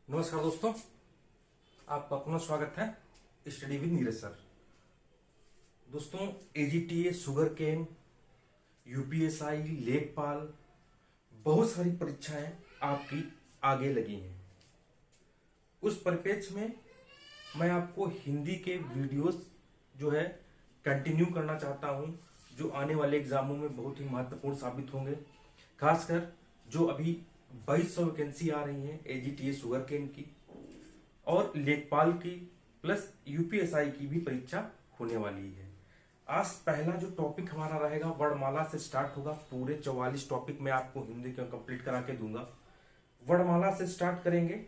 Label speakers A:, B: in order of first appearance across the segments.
A: नमस्कार दोस्तों, आपका अपना स्वागत है स्टडी विद नीरज सर। दोस्तों, एजीटीए, शुगर केन, यूपीएसआई, लेखपाल, बहुत सारी परीक्षाएं आपकी आगे लगी हैं। उस परिप्रेक्ष्य में मैं आपको हिंदी के वीडियोस जो है कंटिन्यू करना चाहता हूं, जो आने वाले एग्जामों में बहुत ही महत्वपूर्ण साबित होंगे। खासकर जो अभी 2200 वैकेंसी आ रही हैं एजीटीए, शुगर केन की और लेखपाल की, प्लस यूपीएसआई की भी परीक्षा होने वाली है। आज पहला जो टॉपिक हमारा रहेगा वर्णमाला से स्टार्ट होगा। पूरे 44 टॉपिक मैं आपको हिंदी का कंप्लीट करा के दूंगा। वर्णमाला से स्टार्ट करेंगे,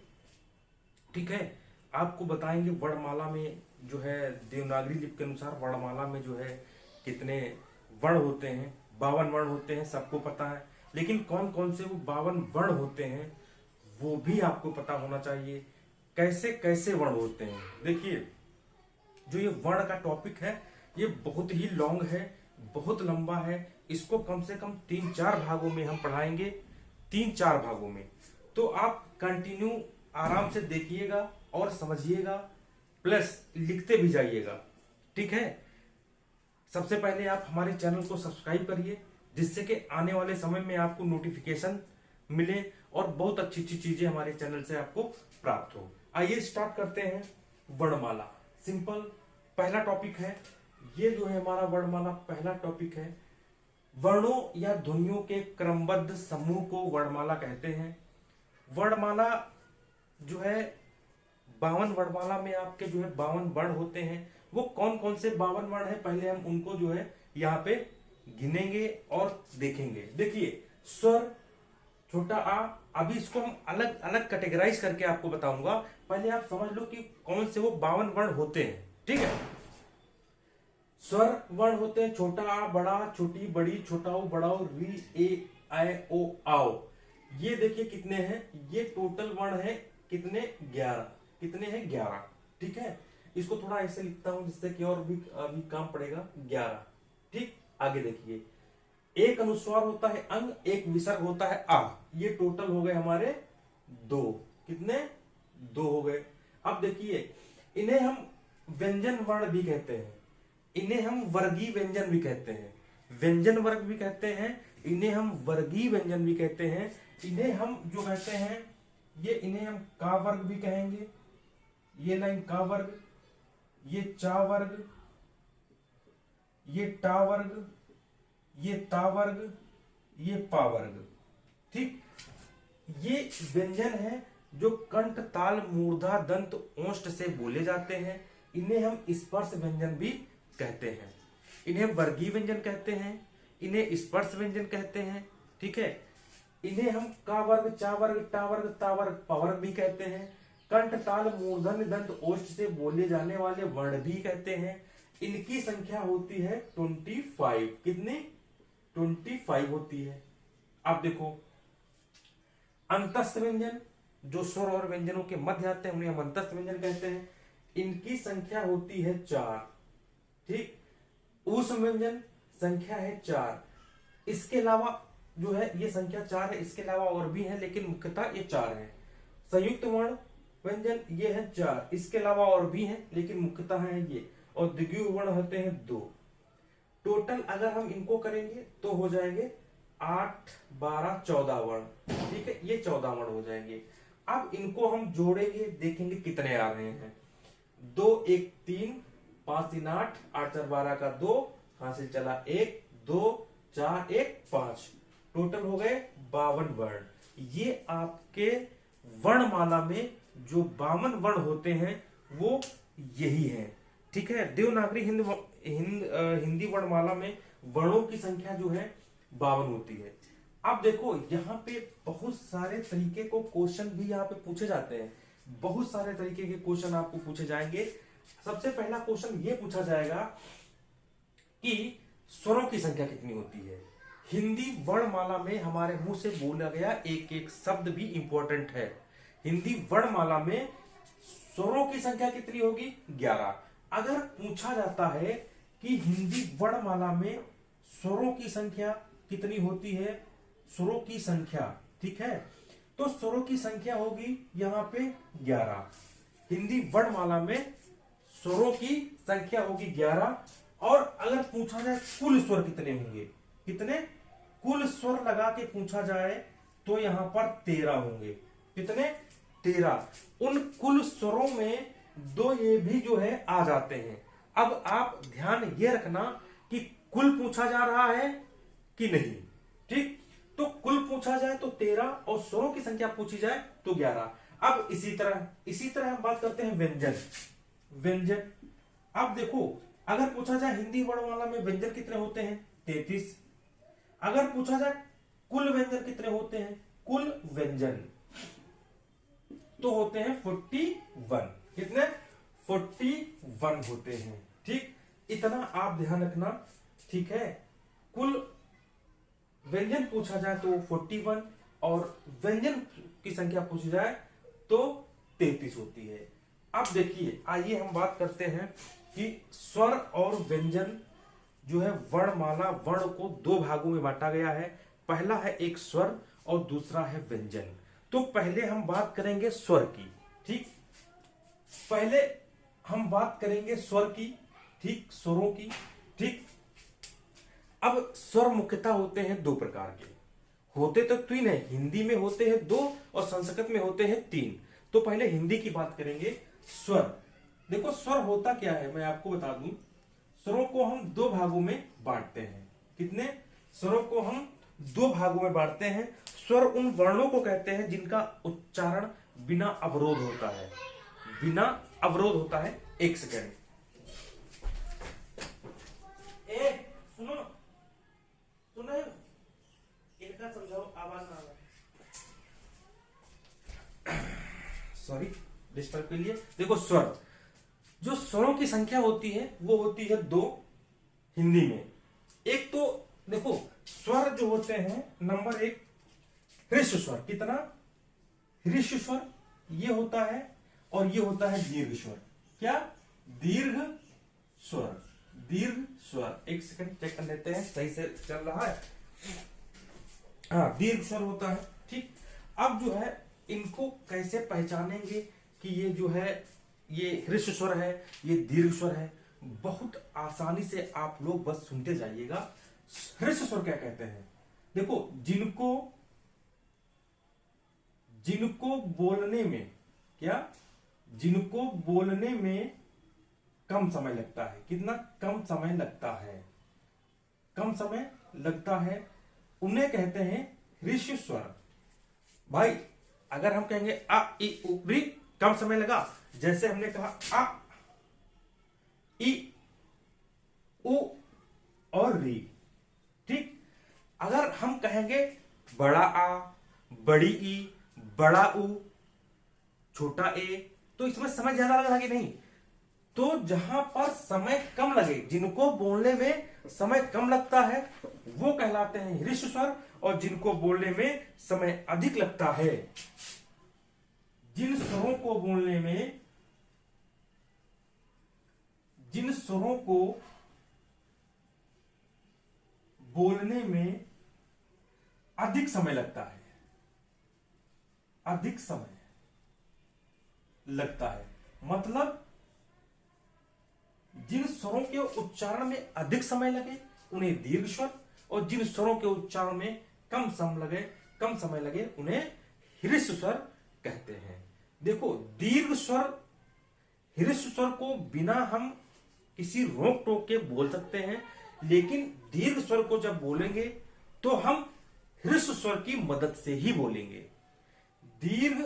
A: ठीक है। आपको बताएंगे वर्णमाला में जो है देवनागरी लिपि के अनुसार वर्णमाला में जो है कितने वर्ण होते हैं। 52 वर्ण होते हैं, सबको पता है, लेकिन कौन कौन से वो 52 वर्ण होते हैं वो भी आपको पता होना चाहिए। कैसे कैसे वर्ण होते हैं, देखिए जो ये वर्ण का टॉपिक है ये बहुत ही लॉन्ग है, बहुत लंबा है। इसको कम से कम 3-4 भागों में हम पढ़ाएंगे, 3-4 भागों में। तो आप कंटिन्यू आराम से देखिएगा और समझिएगा, प्लस लिखते भी जाइएगा, ठीक है। सबसे पहले आप हमारे चैनल को सब्सक्राइब करिए, जिससे कि आने वाले समय में आपको नोटिफिकेशन मिले और बहुत अच्छी अच्छी चीजें हमारे चैनल से आपको प्राप्त हो। आइए स्टार्ट करते हैं। वर्णमाला सिंपल पहला टॉपिक है। ये जो है हमारा वर्णमाला पहला टॉपिक है। वर्णों या ध्वनियों के क्रमबद्ध समूह को वर्णमाला कहते हैं। वर्णमाला जो है 52 वर्णमाला में आपके जो है 52 वर्ण होते हैं। वो कौन कौन से 52 वर्ण है पहले हम उनको जो है यहाँ पे गिनेंगे और देखेंगे। देखिए स्वर छोटा आ, अभी इसको हम अलग अलग कैटेगराइज करके आपको बताऊंगा। पहले आप समझ लो कि कौन से वो 52 वर्ण होते हैं, ठीक है। स्वर वर्ण होते हैं छोटा आ, बड़ा, छोटी, बड़ी, छोटा ओ, बड़ा ओ, री, ए, आई, ओ, आओ। ये देखिए कितने हैं, ये टोटल वर्ण है कितने, 11। कितने हैं, 11, ठीक है। इसको थोड़ा ऐसे लिखता हूं जिससे कि और भी अभी काम पड़ेगा, 11, ठीक। आगे देखिए, एक अनुस्वार होता है अंग, एक विसर्ग होता है आ। ये टोटल हो गए हमारे 2। कितने, 2 हो गए। अब देखिए इन्हें हम व्यंजन वर्ण भी कहते हैं, इन्हें हम वर्गीय व्यंजन भी कहते हैं, व्यंजन वर्ग भी कहते हैं, इन्हें हम वर्गीय व्यंजन भी कहते हैं। इन्हें हम जो कहते हैं ये इन्हें हम का वर्ग भी कहेंगे। ये लाइन का वर्ग, ये चा वर्ग, ये टा वर्ग, ये ता वर्ग, ये पा वर्ग, ठीक। ये व्यंजन है जो कंठ, ताल, मूर्धा, दंत, ओष्ठ से बोले जाते हैं। इन्हें हम स्पर्श व्यंजन भी कहते हैं। इन्हें वर्गीय व्यंजन कहते हैं, इन्हें स्पर्श व्यंजन कहते हैं, ठीक है। इन्हें हम का वर्ग, चा वर्ग, टा वर्ग, ता वर्ग, पा वर्ग भी कहते हैं। कंठ, ताल, मूर्धन्य, दंत, ओष्ठ से बोले जाने वाले वर्ण भी कहते हैं। इनकी संख्या होती है 25। कितनी, 25 होती है। अब देखो अंतस्थ व्यंजन जो स्वर और व्यंजनों के मध्य आते हैं उन्हें हम अंतस्थ व्यंजन कहते हैं। इनकी संख्या होती है 4, ठीक। ऊष्म व्यंजन संख्या है 4। इसके अलावा जो है ये संख्या 4 है, इसके अलावा और भी है लेकिन मुख्यतः ये 4 है। संयुक्त वर्ण व्यंजन ये है 4, इसके अलावा और भी हैं लेकिन मुख्यतः है ये। और द्विगुण वर्ण होते हैं 2। टोटल अगर हम इनको करेंगे तो हो जाएंगे 8, 12, 14 वर्ण, ठीक है। ये 14 वर्ण हो जाएंगे। अब इनको हम जोड़ेंगे, देखेंगे कितने आ रहे हैं। 2, 1, 3, 5, 3, 8, 8, 4, 12 का 2, हासिल चला 1, 2, 4, 1, 5, टोटल हो गए 52 वर्ण। ये आपके वर्णमाला में जो 52 वर्ण होते हैं वो यही है, ठीक है। देवनागरी हिंदी वर्णमाला में वर्णों की संख्या जो है 52 होती है। अब देखो यहाँ पे बहुत सारे तरीके को क्वेश्चन भी यहाँ पे पूछे जाते हैं, बहुत सारे तरीके के क्वेश्चन आपको पूछे जाएंगे। सबसे पहला क्वेश्चन ये पूछा जाएगा कि स्वरों की संख्या कितनी होती है। हिंदी वर्णमाला में हमारे मुंह से बोला गया एक एक शब्द भी इंपॉर्टेंट है। हिंदी वर्णमाला में स्वरों की संख्या कितनी होगी, 11। अगर पूछा जाता है कि हिंदी वर्णमाला में स्वरों की संख्या कितनी होती है, स्वरों की संख्या, ठीक है, तो स्वरों की संख्या होगी यहाँ पे 11। हिंदी वर्णमाला में स्वरों की संख्या होगी 11। और अगर पूछा जाए कुल स्वर कितने होंगे, कितने कुल स्वर लगा के पूछा जाए तो यहां पर 13 होंगे। कितने? 13। उन कुल स्वरों में दो ये भी जो है आ जाते हैं। अब आप ध्यान ये रखना कि कुल पूछा जा रहा है कि नहीं। ठीक, तो कुल पूछा जाए तो 13 और स्वरों की संख्या पूछी जाए तो 11। अब इसी तरह हम बात करते हैं व्यंजन। व्यंजन, अब देखो अगर पूछा जाए हिंदी वर्णमाला में व्यंजन कितने होते हैं 33। अगर पूछा जाए कुल व्यंजन कितने होते हैं, कुल व्यंजन तो होते हैं 41। कितने? 41 होते हैं। ठीक, इतना आप ध्यान रखना। ठीक है, कुल व्यंजन पूछा जाए तो 41 और व्यंजन की संख्या पूछी जाए तो 33 होती है। अब देखिए, आइए हम बात करते हैं कि स्वर और व्यंजन जो है वर्णमाला, वर्ण को दो भागों में बांटा गया है। पहला है एक स्वर और दूसरा है व्यंजन। तो पहले हम बात करेंगे स्वर की। ठीक, पहले हम बात करेंगे स्वर की। ठीक, स्वरों की। ठीक, अब स्वर मुख्यतः होते हैं दो प्रकार के। होते तो तीन है, हिंदी में होते हैं दो और संस्कृत में होते हैं तीन। तो पहले हिंदी की बात करेंगे। स्वर, देखो स्वर होता क्या है मैं आपको बता दूं। स्वरों को हम दो भागों में बांटते हैं। कितने? स्वरों को हम दो भागों में बांटते हैं। स्वर उन वर्णों को कहते हैं जिनका उच्चारण बिना अवरोध होता है। बिना अवरोध होता है। एक सेकेंड, सुनो सुनो, इनका समझाओ, आवाज ना आ। सॉरी डिस्टर्ब के लिए। देखो स्वर, जो स्वरों की संख्या होती है वो होती है दो हिंदी में। एक तो देखो स्वर जो होते हैं, नंबर एक ह्रस्व स्वर। कितना? ह्रस्व स्वर ये होता है और ये होता है दीर्घ स्वर। क्या? दीर्घ स्वर। दीर्घ स्वर, एक सेकंड चेक कर लेते हैं सही से चल रहा है। हाँ, दीर्घ स्वर होता है। ठीक, अब जो है इनको कैसे पहचानेंगे कि ये जो है ये ह्रस्व स्वर है, ये दीर्घ स्वर है। बहुत आसानी से आप लोग बस सुनते जाइएगा। ह्रस्व स्वर क्या कहते हैं? देखो, जिनको बोलने में, क्या? जिनको बोलने में कम समय लगता है। कितना कम समय लगता है? कम समय लगता है, उन्हें कहते हैं ह्रस्व स्वर। भाई अगर हम कहेंगे आ इ उ री, कम समय लगा। जैसे हमने कहा आ इ उ और री। ठीक, अगर हम कहेंगे बड़ा आ, बड़ी ई, बड़ा उ, छोटा ए, तो इसमें समय ज्यादा लगा कि नहीं? तो जहां पर समय कम लगे, जिनको बोलने में समय कम लगता है वो कहलाते हैं ह्रस्व स्वर, और जिनको बोलने में समय अधिक लगता है, जिन स्वरों को बोलने में, जिन स्वरों को बोलने में अधिक समय लगता है, अधिक समय लगता है, मतलब जिन स्वरों के उच्चारण में अधिक समय लगे उन्हें दीर्घ स्वर, और जिन स्वरों के उच्चारण में कम समय लगे उन्हें ह्रस्व स्वर कहते हैं। देखो, दीर्घ स्वर, ह्रस्व स्वर को बिना हम किसी रोक टोक के बोल सकते हैं, लेकिन दीर्घ स्वर को जब बोलेंगे तो हम ह्रस्व स्वर की मदद से ही बोलेंगे। दीर्घ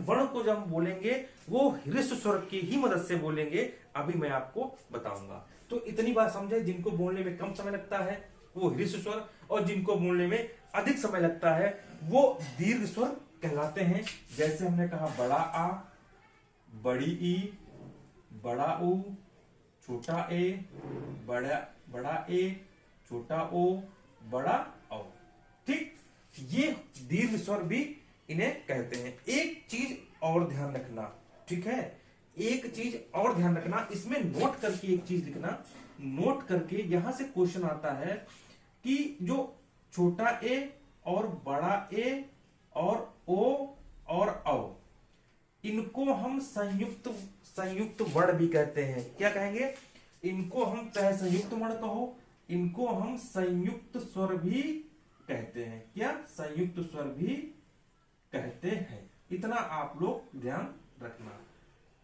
A: वर्ण को जब बोलेंगे वो ह्रस्व स्वर की ही मदद से बोलेंगे। अभी मैं आपको बताऊंगा। तो इतनी बात समझे, जिनको बोलने में कम समय लगता है वो ह्रस्व स्वर, और जिनको बोलने में अधिक समय लगता है वो दीर्घ स्वर कहलाते हैं। जैसे हमने कहा बड़ा आ, बड़ी ई, बड़ा उ, छोटा ए, बड़ा ए, छोटा ओ, बड़ा औ। ठीक, ये दीर्घ स्वर भी इन्हें कहते हैं। एक चीज और ध्यान रखना, ठीक है, एक चीज और ध्यान रखना, इसमें नोट करके एक चीज लिखना। नोट करके यहां से क्वेश्चन आता है कि जो छोटा ए और बड़ा ए और ओ और औ, इनको हम संयुक्त वर्ण भी कहते हैं। क्या कहेंगे? इनको हम चाहे संयुक्त वर्ण कहो, इनको हम संयुक्त स्वर भी कहते हैं। क्या? संयुक्त स्वर भी कहते हैं। इतना आप लोग ध्यान रखना।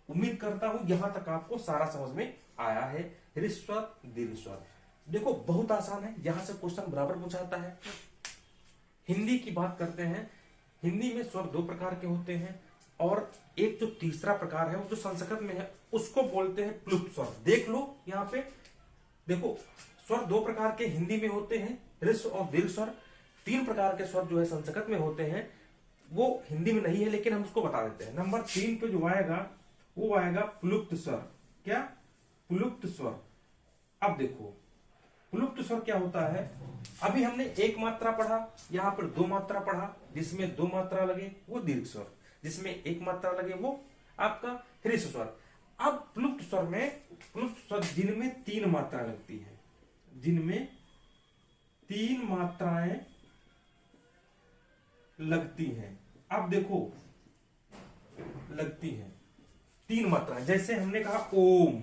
A: उम्मीद करता हूं यहां तक आपको सारा समझ में आया है। ह्रस्व स्वर, दीर्घ स्वर, देखो बहुत आसान है, यहां से क्वेश्चन बराबर पूछाता है। हिंदी की बात करते हैं। हिंदी में स्वर दो प्रकार के होते हैं, और एक जो तीसरा प्रकार है वो जो संस्कृत में है उसको बोलते हैं प्लुप्त स्वर। देख लो यहाँ पे, देखो स्वर दो प्रकार के हिंदी में होते हैं, ह्रस्व और दीर्घ स्वर। तीन प्रकार के स्वर जो है संस्कृत में होते हैं, वो हिंदी में नहीं है लेकिन हम उसको बता देते हैं। नंबर 3 पे जो आएगा वो आएगा प्लुप्त स्वर। क्या? प्लुप्त स्वर। अब देखो प्लुप्त स्वर क्या होता है, अभी हमने एक मात्रा पढ़ा, यहां पर दो मात्रा पढ़ा, जिसमें दो मात्रा लगे वो दीर्घ स्वर, जिसमें एक मात्रा लगे वो आपका ह्रस्व स्वर। अब प्लुप्त स्वर में, प्लुप्त स्वर जिनमें तीन मात्रा लगती है, जिनमें तीन मात्राएं लगती हैं। अब देखो लगती हैं तीन मात्राएं, जैसे हमने कहा ओम,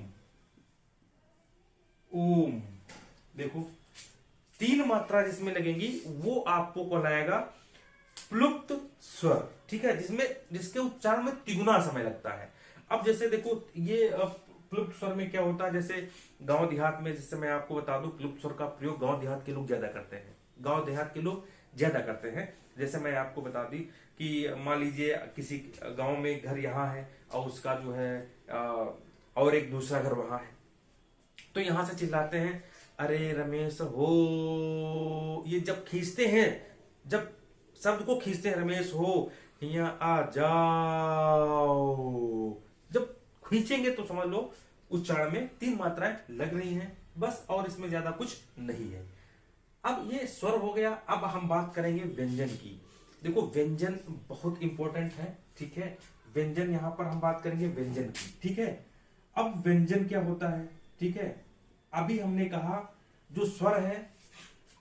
A: ओम, देखो तीन मात्रा जिसमें लगेंगी वो आपको कौन आएगा? प्लुप्त स्वर। ठीक है, जिसके उच्चारण में तिगुना समय लगता है। अब जैसे देखो ये प्लुप्त स्वर में क्या होता है, जैसे गांव देहात में, जिससे मैं आपको बता दूं प्लुप्त स्वर का प्रयोग गांव देहात के लोग ज्यादा करते हैं, गांव देहात के लोग ज्यादा करते हैं। जैसे मैं आपको बता दी कि मान लीजिए किसी गांव में घर यहाँ है और उसका जो है और एक दूसरा घर वहां है, तो यहां से चिल्लाते हैं अरे रमेश हो, ये जब खींचते हैं, जब शब्द को खींचते हैं रमेश हो यहाँ आ जाओ, जब खींचेंगे तो समझ लो उच्चारण में तीन मात्राएं लग रही हैं बस, और इसमें ज्यादा कुछ नहीं है। अब ये स्वर हो गया। अब हम बात करेंगे व्यंजन की। देखो व्यंजन बहुत इंपॉर्टेंट है। ठीक है, व्यंजन यहां पर हम बात करेंगे व्यंजन की। ठीक है, अब व्यंजन क्या होता है? ठीक है, अभी हमने कहा जो स्वर है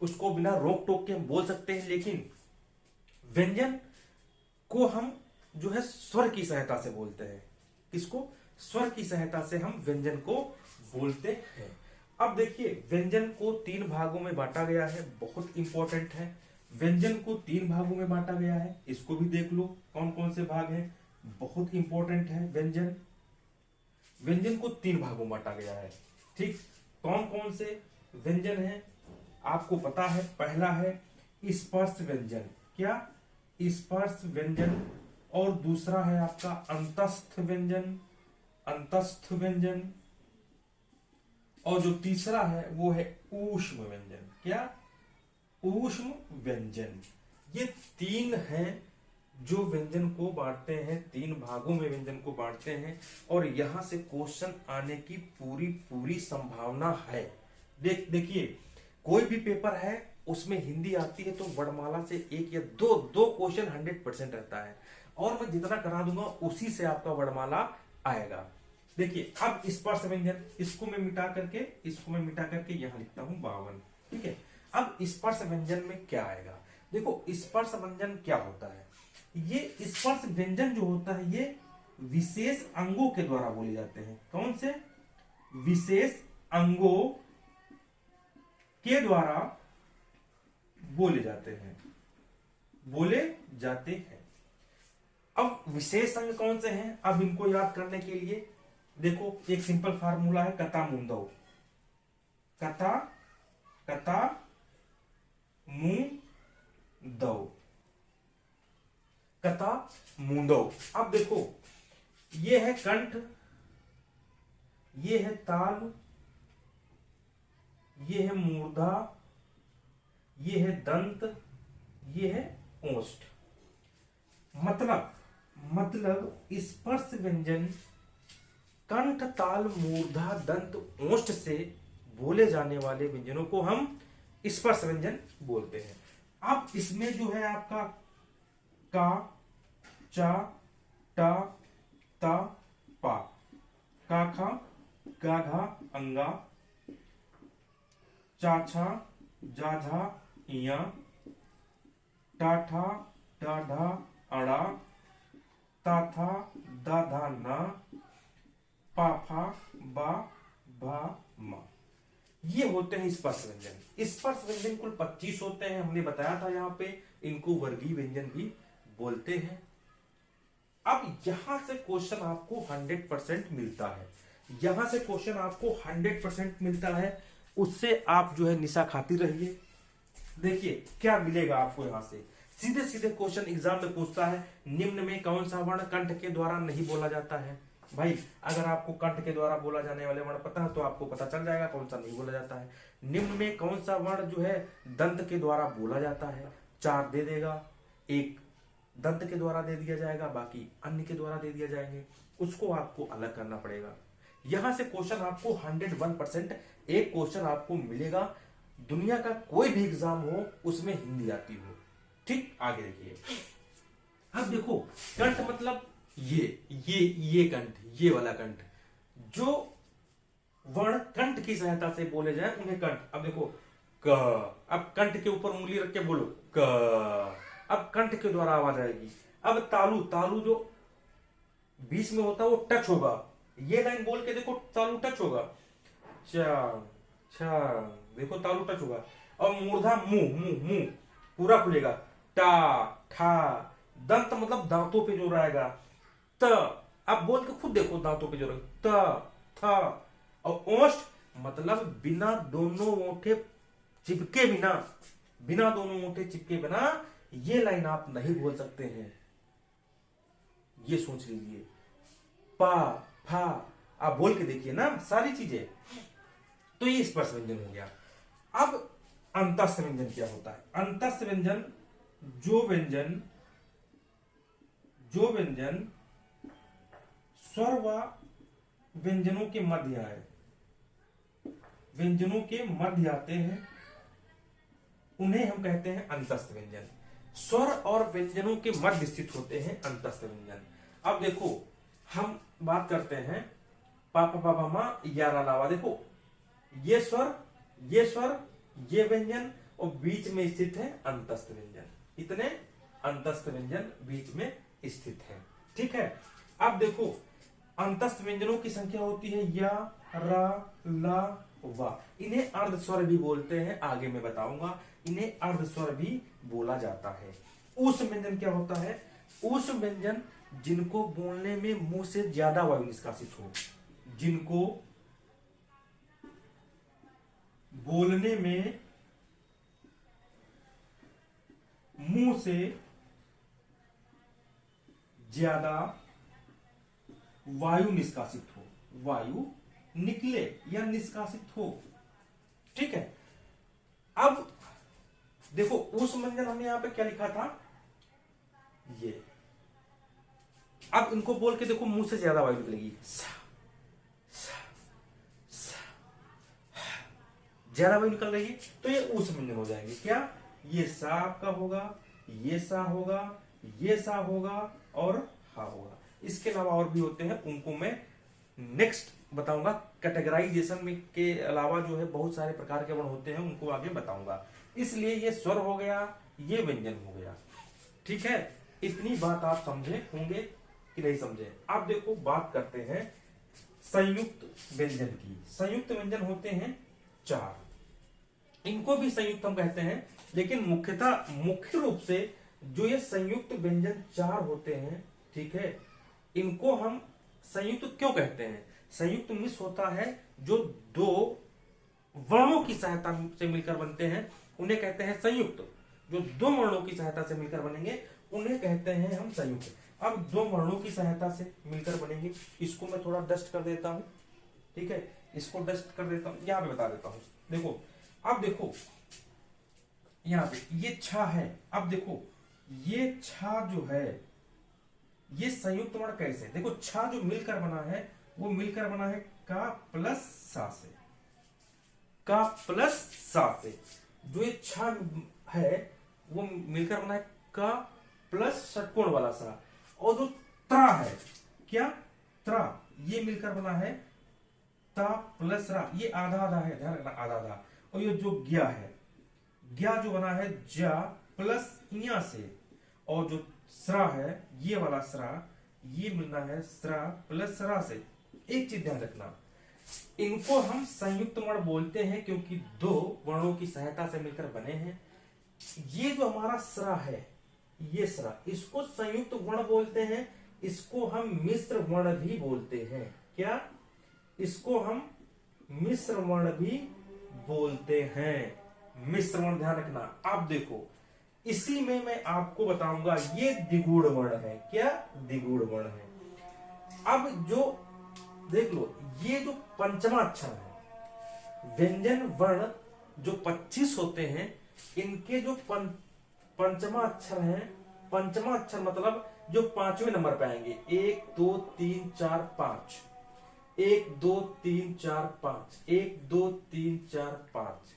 A: उसको बिना रोक टोक के हम बोल सकते हैं, लेकिन व्यंजन को हम जो है स्वर की सहायता से बोलते हैं। किसको? स्वर की सहायता से हम व्यंजन को बोलते हैं। अब देखिए व्यंजन को तीन भागों में बांटा गया है, बहुत इंपॉर्टेंट है। व्यंजन को तीन भागों में बांटा गया है, इसको भी देख लो कौन कौन से भाग हैं, बहुत इंपॉर्टेंट है। व्यंजन, व्यंजन को तीन भागों में बांटा गया है। ठीक, कौन कौन से व्यंजन है आपको पता है? पहला है स्पर्श व्यंजन। क्या? स्पर्श व्यंजन। और दूसरा है आपका अंतस्थ व्यंजन, अंतस्थ व्यंजन। और जो तीसरा है वो है ऊष्म व्यंजन। क्या? ऊष्म व्यंजन। ये तीन हैं जो व्यंजन को बांटते हैं, तीन भागों में व्यंजन को बांटते हैं, और यहां से क्वेश्चन आने की पूरी पूरी संभावना है। देखिए कोई भी पेपर है उसमें हिंदी आती है तो वर्णमाला से एक या दो क्वेश्चन 100% रहता है, और मैं जितना करा दूंगा उसी से आपका वर्णमाला आएगा। देखिए अब स्पर्श व्यंजन, इसको मैं मिटा करके यहां लिखता हूं 52। ठीक है, अब स्पर्श व्यंजन में क्या आएगा? देखो स्पर्श व्यंजन क्या होता है, ये स्पर्श व्यंजन जो होता है ये विशेष अंगों के द्वारा बोले जाते हैं। कौन से? विशेष अंगों के द्वारा बोले जाते हैं, बोले जाते हैं। अब विशेष अंग कौन से हैं? अब इनको याद करने के लिए देखो एक सिंपल फार्मूला है, कता मुंदौ। कता, कता मुंदौ, कता मुंदौ। अब देखो ये है कंठ, ये है ताल, ये है मूर्धा, ये है दंत, ये है ओष्ठ। मतलब स्पर्श व्यंजन कंठ, ताल, मूर्धा, दंत, ओष्ठ से बोले जाने वाले व्यंजनों को हम स्पर्श व्यंजन बोलते हैं। अब इसमें जो है आपका का, चा, टा, ता, पा, का खा, गा घा, अंगा, चा छा, जा झा, इया, टा ठा, डाढ़ा अड़ा, ताथा दाधा ना, पाफा बा भा मा। ये होते हैं स्पर्श व्यंजन। स्पर्श व्यंजन कुल 25 होते हैं, हमने बताया था यहाँ पे। इनको वर्गीय व्यंजन भी बोलते हैं। अब यहां से क्वेश्चन आपको 100% मिलता है, यहां से क्वेश्चन आपको 100% मिलता है। उससे आप जो है निशा खाती रहिए। देखिए क्या मिलेगा आपको यहां से। सीधे सीधे क्वेश्चन एग्जाम में पूछता है, निम्न में कौन सा वर्ण कंठ के द्वारा नहीं बोला जाता है। भाई अगर आपको कंठ के द्वारा बोला जाने वाले वर्ण पता है तो आपको पता चल जाएगा कौन सा नहीं बोला जाता है। निम्न में कौन सा वर्ण जो है दंत के द्वारा बोला जाता है, 4 दे देगा। एक दंत के द्वारा दे दिया जाएगा, बाकी अन्य के द्वारा दे दिया जाएंगे। उसको आपको अलग करना पड़ेगा। यहां से क्वेश्चन आपको 101% एक क्वेश्चन आपको मिलेगा। दुनिया का कोई भी एग्जाम हो उसमें हिंदी आती हो। ठीक, आगे देखिए। अब देखो कंठ मतलब ये कंठ, ये वाला कंठ। जो वर्ण कंठ की सहायता से बोले जाए उन्हें कंठ। अब देखो क, अब कंठ के ऊपर उंगली रख के बोलो क। अब कंठ के द्वारा आवाज आएगी। अब तालु, तालु जो बीच में होता है वो टच होगा। ये लाइन बोल के देखो तालु टच होगा। चा छा, देखो तालु टच होगा। अब मूर्धा मुंह, मुंह मुंह पूरा खुलेगा। टा ठा, दंत मतलब दांतों पे जो रहेगा। त, अब बोल के खुद देखो दांतों पे जो रहेगा। त था। और ओष्ठ मतलब बिना दोनों ओंठे चिपके बिना, बिना दोनों ओंठे चिपके बिना ये लाइन आप नहीं बोल सकते हैं। ये सोच लीजिए। पा फा, आप बोल के देखिए ना सारी चीजें। तो ये स्पर्श व्यंजन हो गया। अब अंतस्थ व्यंजन क्या होता है? अंतस्थ व्यंजन जो व्यंजन स्वर व व्यंजनों के मध्य आए, व्यंजनों के मध्य आते हैं, उन्हें हम कहते हैं अंतस्थ व्यंजन। स्वर और व्यंजनों के मध्य स्थित होते हैं अंतस्थ व्यंजन। अब देखो हम बात करते हैं पापा पापा मां यारा लावा। देखो ये स्वर, ये व्यंजन और बीच में स्थित है अंतस्थ व्यंजन। इतने अंतस्थ व्यंजन बीच में स्थित है। ठीक है। अब देखो अंतस्थ व्यंजनों की संख्या होती है या, रा, ला, वा। इन्हें अर्ध स्वर भी बोलते हैं, आगे मैं बताऊंगा। इन्हें अर्ध स्वर भी बोला जाता है। उस व्यंजन क्या होता है? उस व्यंजन जिनको बोलने में मुंह से ज्यादा वायु निष्कासित हो, जिनको बोलने में मुंह से ज्यादा वायु निष्कासित हो, वायु निकले या निष्कासित हो। ठीक है। अब देखो उस व्यंजन हमने यहां पे क्या लिखा था, ये। अब इनको बोल के देखो मुंह से ज्यादा वायु निकलेगी, ज्यादा वायु निकल रही है तो ये उस व्यंजन हो जाएंगे। क्या? ये सा आपका होगा, ये सा होगा, ये सा होगा और हा होगा। इसके अलावा और भी होते हैं, उनको मैं नेक्स्ट बताऊंगा। कैटेगराइजेशन में के अलावा जो है बहुत सारे प्रकार के वर्ण होते हैं, उनको आगे बताऊंगा। इसलिए ये स्वर हो गया, ये व्यंजन हो गया। ठीक है। इतनी बात आप समझे होंगे कि नहीं समझे? आप देखो बात करते हैं संयुक्त व्यंजन की। संयुक्त व्यंजन होते हैं 4। इनको भी संयुक्त हम कहते हैं, लेकिन मुख्य रूप से जो ये संयुक्त व्यंजन 4 होते हैं, ठीक है, इनको हम संयुक्त क्यों कहते हैं? संयुक्त मिश्र होता है जो 2 वर्णों की सहायता से मिलकर बनते हैं, उन्हें कहते हैं संयुक्त। जो 2 वर्णों की सहायता से मिलकर बनेंगे उन्हें कहते हैं हम संयुक्त। अब 2 वर्णों की सहायता से मिलकर बनेंगे, इसको मैं थोड़ा डस्ट कर देता हूं। ठीक है, इसको डस्ट कर देता हूं, यहां पे बता देता हूं। देखो अब देखो यहां पे ये छा है। अब देखो ये छा जो है ये संयुक्त वर्ण कैसे? देखो छा जो मिलकर बना है वो मिलकर बना है का प्लस सा से, का प्लस सा से। जो ये छा है वो मिलकर बना है का प्लस षटकोण वाला सा। और जो त्रा है, क्या त्रा, ये मिलकर बना है ता प्लस रा, ये आधा आधा है, ध्यान रखना आधा आधा। और ये जो ज्ञा है, ज्ञा जो बना है जा प्लस इया से। और जो स्रा है ये वाला स्रा, ये मिलना है स्रा प्लस स्रा से। एक चीज ध्यान रखना, इनको हम संयुक्त वर्ण बोलते हैं क्योंकि दो वर्णों की सहायता से मिलकर बने हैं। ये जो हमारा स्रा है, ये स्रा, इसको संयुक्त वर्ण बोलते हैं। इसको हम मिश्र वर्ण भी बोलते हैं। क्या? इसको हम मिश्र वर्ण भी बोलते हैं। मिश्र वर्ण ध्यान रखना। आप देखो, इसी में मैं आपको बताऊंगा, ये द्विगुण वर्ण है। क्या? द्विगुण वर्ण है। अब जो देख लो, ये जो पंचमा अक्षर है, व्यंजन वर्ण जो 25 होते हैं, इनके जो पंचमा अक्षर हैं, पंचमा अक्षर मतलब जो पांचवें नंबर पे आएंगे, 1 2 3 4 5, 1 2 3 4 5, 1 2 3 4 5,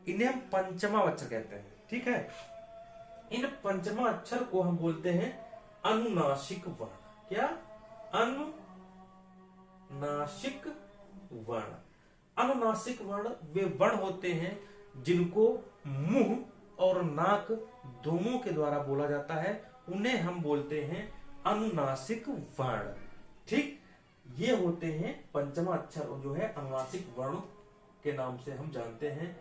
A: इन्हें हम पंचमा अक्षर कहते हैं। ठीक है, इन पंचमा अक्षर को हम बोलते हैं अनुनासिक वर्ण। क्या? अनुनासिक वर्ण। अनुनासिक वर्ण वे वर्ण होते हैं जिनको मुंह और नाक दोनों के द्वारा बोला जाता है, उन्हें हम बोलते हैं अनुनासिक वर्ण। ठीक, ये होते हैं पंचमा अक्षर जो है अनुनासिक वर्ण के नाम से हम जानते हैं।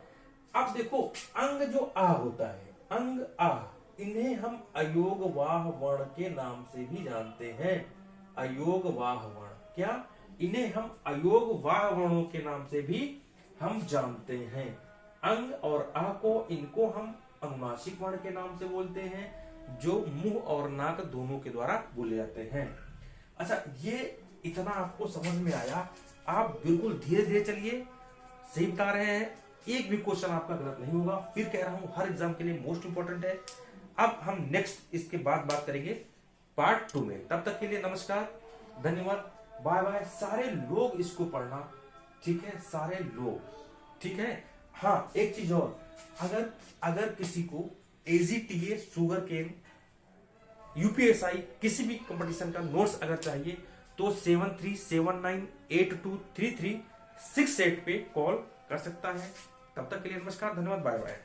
A: अब देखो, अंग जो आ होता है, अंग आ, इन्हें हम अयोगवाह वर्ण के नाम से भी जानते हैं। अयोगवाह वर्ण। क्या? इन्हें हम अयोगवाह वर्णों के नाम से भी हम जानते हैं। अंग और आ को, इनको हम अनुनासिक वर्ण के नाम से बोलते हैं, जो मुंह और नाक दोनों के द्वारा बोले जाते हैं। अच्छा, ये इतना आपको समझ में आया। आप बिल्कुल धीरे धीरे चलिए, सही बता रहे हैं, एक भी क्वेश्चन आपका गलत नहीं होगा। फिर कह रहा हूं, हर एग्जाम के लिए मोस्ट इंपॉर्टेंट है। अब हम नेक्स्ट इसके बाद बात करेंगे पार्ट 2 में। तब तक के लिए नमस्कार, धन्यवाद, बाय बाय। सारे लोग इसको पढ़ना, ठीक है? सारे लोग, ठीक है? हाँ, एक चीज और, अगर किसी को AGTA, शुगर केन, UPSI किसी भी कंपटीशन का नोट्स अगर चाहिए तो 7379823368 पे कॉल कर सकता है। तब तक के लिए नमस्कार, धन्यवाद, बाय बाय।